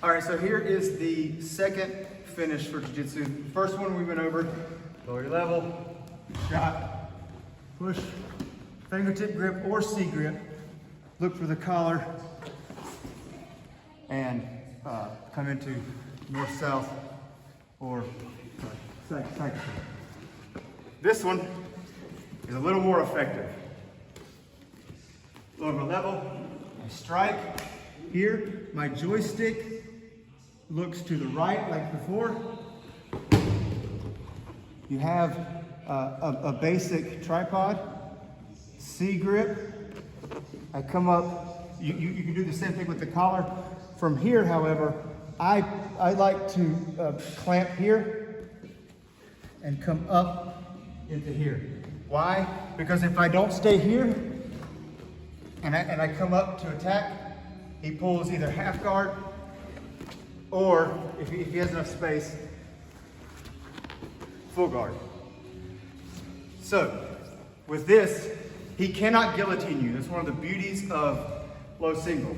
All right, so here is the second finish for jiu-jitsu. First one we went over, lower your level, shot, push, fingertip grip or C grip, look for the collar, and come into north-south or side. This one is a little more effective. Lower my level, I strike. Here, my joystick looks to the right like before. You have a basic tripod, C grip. I come up, you can do the same thing with the collar. From here, however, I like to clamp here and come up into here. Why? Because if I don't stay here and I come up to attack, he pulls either half guard or if he has enough space, full guard. So with this, he cannot guillotine you. That's one of the beauties of low single,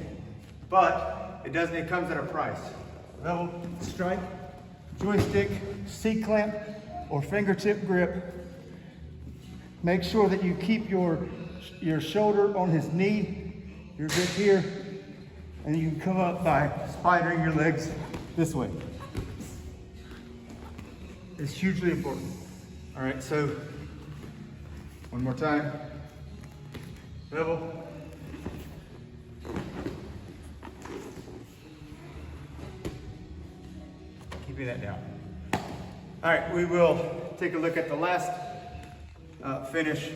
but it comes at a price. Level, strike, joystick, C-clamp, or fingertip grip. Make sure that you keep your shoulder on his knee, your grip here, and you can come up by spidering your legs this way. It's hugely important. All right, so one more time. Level. Keeping that down. All right, we will take a look at the last finish